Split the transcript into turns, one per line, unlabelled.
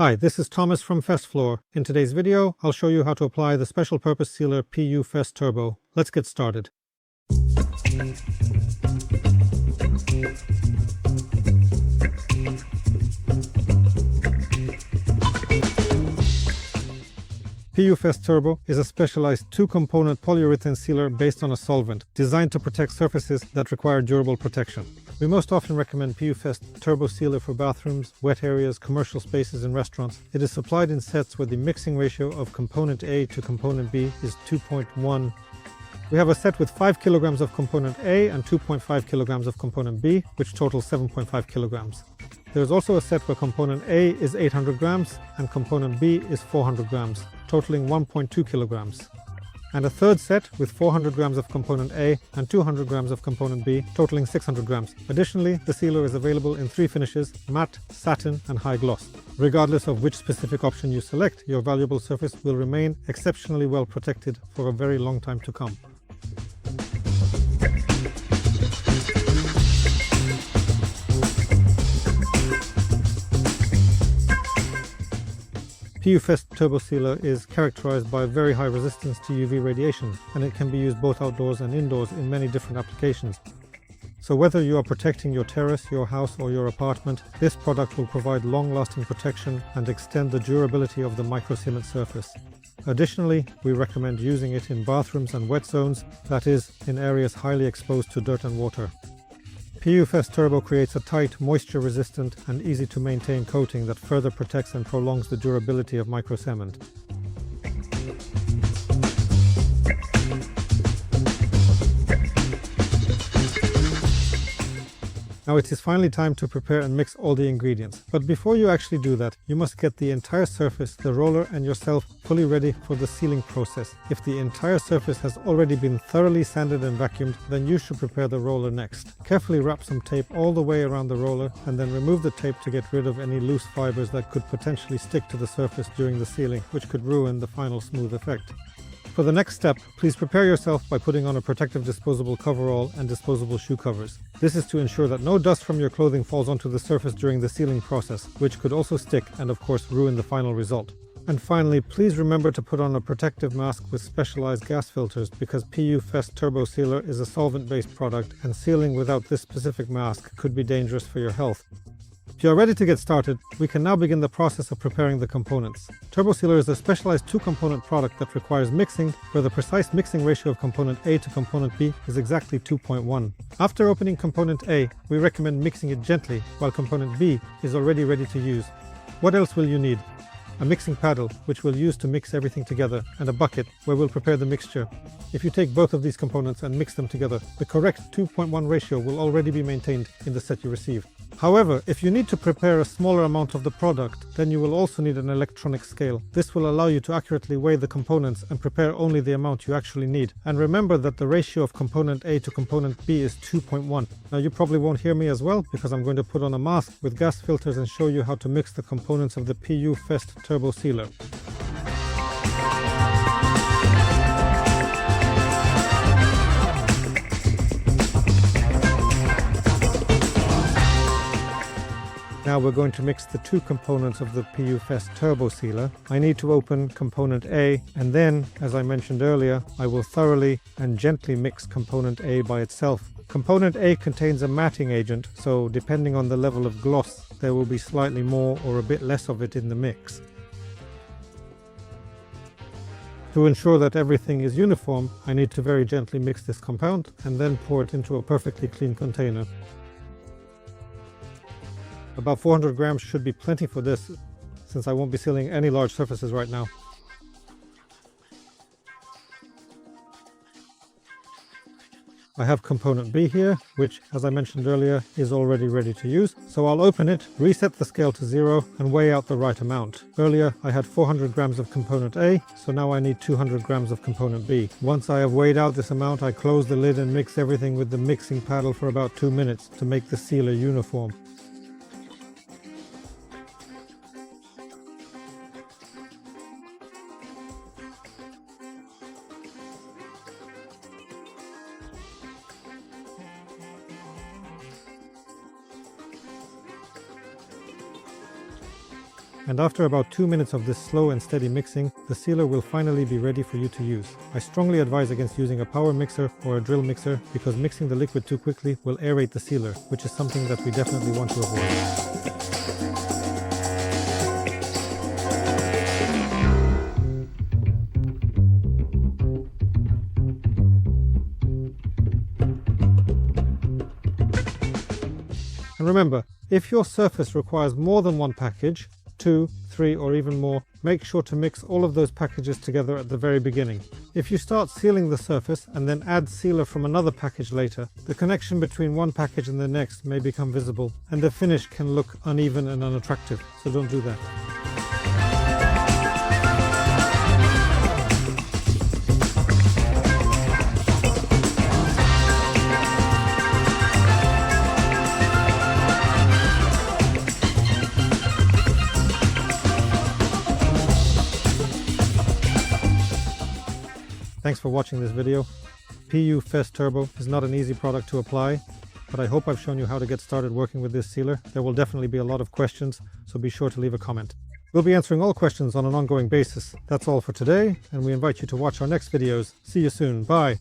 Hi, this is Thomas from Festfloor. In today's video, I'll show you how to apply the special purpose sealer PU Fest Turbo. Let's get started. PU Fest Turbo is a specialized two-component polyurethane sealer based on a solvent, designed to protect surfaces that require durable protection. We most often recommend PU Fest Turbo Sealer for bathrooms, wet areas, commercial spaces, and restaurants. It is supplied in sets where the mixing ratio of component A to component B is 2.1. We have a set with 5 kilograms of component A and 2.5 kilograms of component B, which totals 7.5 kilograms. There is also a set where component A is 800 grams and component B is 400 grams, totaling 1.2 kilograms. And a third set with 400 grams of component A and 200 grams of component B, totaling 600 grams. Additionally, the sealer is available in 3 finishes: matte, satin, and high gloss. Regardless of which specific option you select, your valuable surface will remain exceptionally well protected for a very long time to come. PU Fest Turbo Sealer is characterized by very high resistance to UV radiation, and it can be used both outdoors and indoors in many different applications. So whether you are protecting your terrace, your house, or your apartment, this product will provide long-lasting protection and extend the durability of the microcement surface. Additionally, we recommend using it in bathrooms and wet zones, that is, in areas highly exposed to dirt and water. PU Fest Turbo creates a tight, moisture-resistant and easy-to-maintain coating that further protects and prolongs the durability of microcement. Now it is finally time to prepare and mix all the ingredients. But before you actually do that, you must get the entire surface, the roller and yourself fully ready for the sealing process. If the entire surface has already been thoroughly sanded and vacuumed, then you should prepare the roller next. Carefully wrap some tape all the way around the roller and then remove the tape to get rid of any loose fibers that could potentially stick to the surface during the sealing, which could ruin the final smooth effect. For the next step, please prepare yourself by putting on a protective disposable coverall and disposable shoe covers. This is to ensure that no dust from your clothing falls onto the surface during the sealing process, which could also stick and of course ruin the final result. And finally, please remember to put on a protective mask with specialized gas filters, because PU Fest Turbo Sealer is a solvent-based product and sealing without this specific mask could be dangerous for your health. If you are ready to get started, we can now begin the process of preparing the components. Turbo Sealer is a specialized two-component product that requires mixing, where the precise mixing ratio of component A to component B is exactly 2.1. After opening component A, we recommend mixing it gently, while component B is already ready to use. What else will you need? A mixing paddle, which we'll use to mix everything together, and a bucket, where we'll prepare the mixture. If you take both of these components and mix them together, the correct 2.1 ratio will already be maintained in the set you receive. However, if you need to prepare a smaller amount of the product, then you will also need an electronic scale. This will allow you to accurately weigh the components and prepare only the amount you actually need. And remember that the ratio of component A to component B is 2.1. Now you probably won't hear me as well, because I'm going to put on a mask with gas filters and show you how to mix the components of the PU Fest Turbo Sealer. Now we're going to mix the two components of the PU Fest Turbo Sealer. I need to open component A, and then, as I mentioned earlier, I will thoroughly and gently mix component A by itself. Component A contains a matting agent, so depending on the level of gloss, there will be slightly more or a bit less of it in the mix. To ensure that everything is uniform, I need to very gently mix this compound and then pour it into a perfectly clean container. About 400 grams should be plenty for this, since I won't be sealing any large surfaces right now. I have component B here, which, as I mentioned earlier, is already ready to use. So I'll open it, reset the scale to 0, and weigh out the right amount. Earlier I had 400 grams of component A, so now I need 200 grams of component B. Once I have weighed out this amount, I close the lid and mix everything with the mixing paddle for about 2 minutes to make the sealer uniform. And after about 2 minutes of this slow and steady mixing, the sealer will finally be ready for you to use. I strongly advise against using a power mixer or a drill mixer because mixing the liquid too quickly will aerate the sealer, which is something that we definitely want to avoid. And remember, if your surface requires more than one package, 2, 3 or even more, make sure to mix all of those packages together at the very beginning. If you start sealing the surface and then add sealer from another package later, the connection between one package and the next may become visible and the finish can look uneven and unattractive, so don't do that. Thanks for watching this video. PU Fest Turbo is not an easy product to apply, but I hope I've shown you how to get started working with this sealer. There will definitely be a lot of questions, so be sure to leave a comment. We'll be answering all questions on an ongoing basis. That's all for today, and we invite you to watch our next videos. See you soon. Bye.